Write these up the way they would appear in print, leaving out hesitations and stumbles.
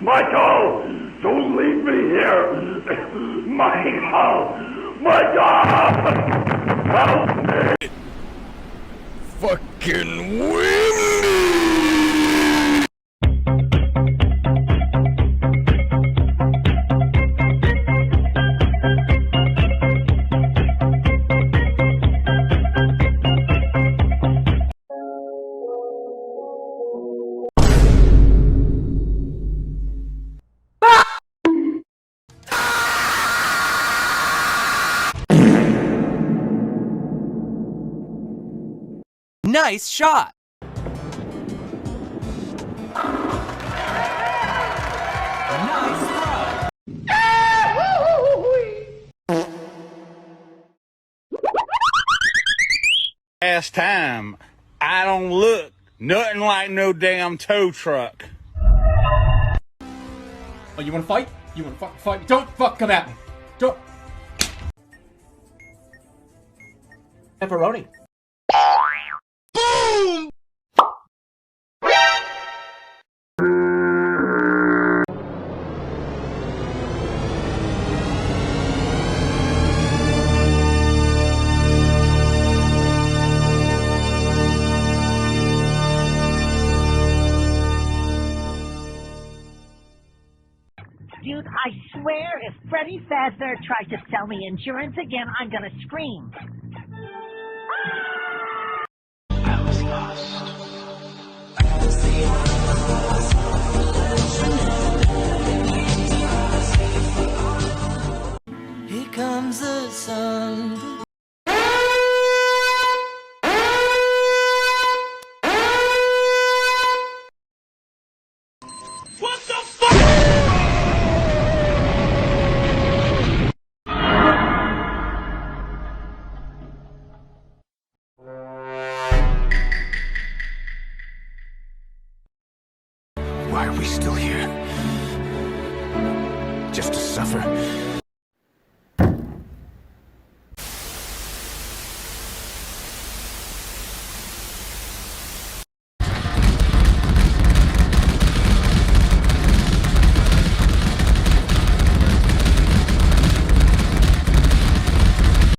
Michael! Don't leave me here! Michael! Michael! Help me! Fucking windy! Nice shot! Nice run! Last time, I don't look nothing like no damn tow truck. Oh, you wanna fight? You wanna fight? Don't come at me! Don't! Pepperoni. Dude, I swear if Freddy Fazbear tries to sell me insurance again, I'm gonna scream. I was lost. Here comes the sun. What the fuck? Why are we still here? Just to suffer?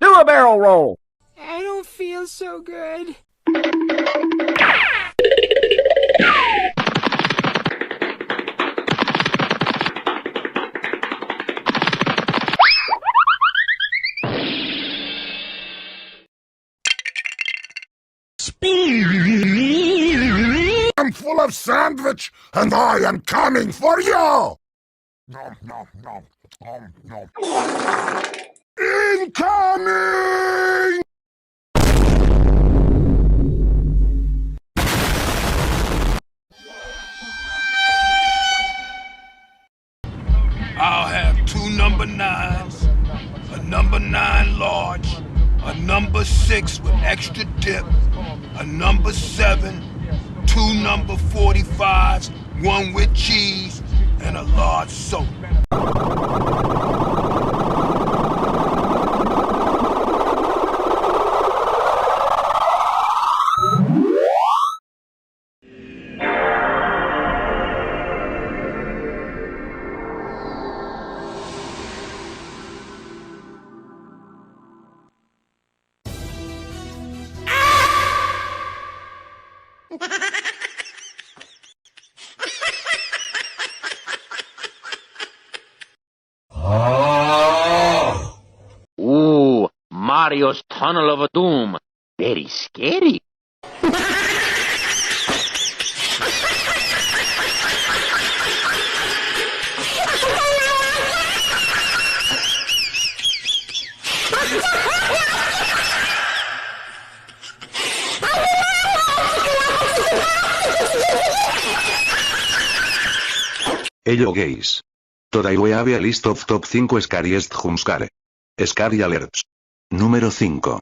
Do a barrel roll! I don't feel so good. I'm full of sandwich, and I am coming for you! No, no, no, no. Incoming! I'll have 2 number 9s, a number 9 large, a number 6 with extra dip, a number 7, 2 number 45s, 1 with cheese, and a large soda. Ooh, Mario's Tunnel of Doom. Very scary. Hello guys. Today we have a list of top 5 scariest jumpscare. Scary alerts. Número 5.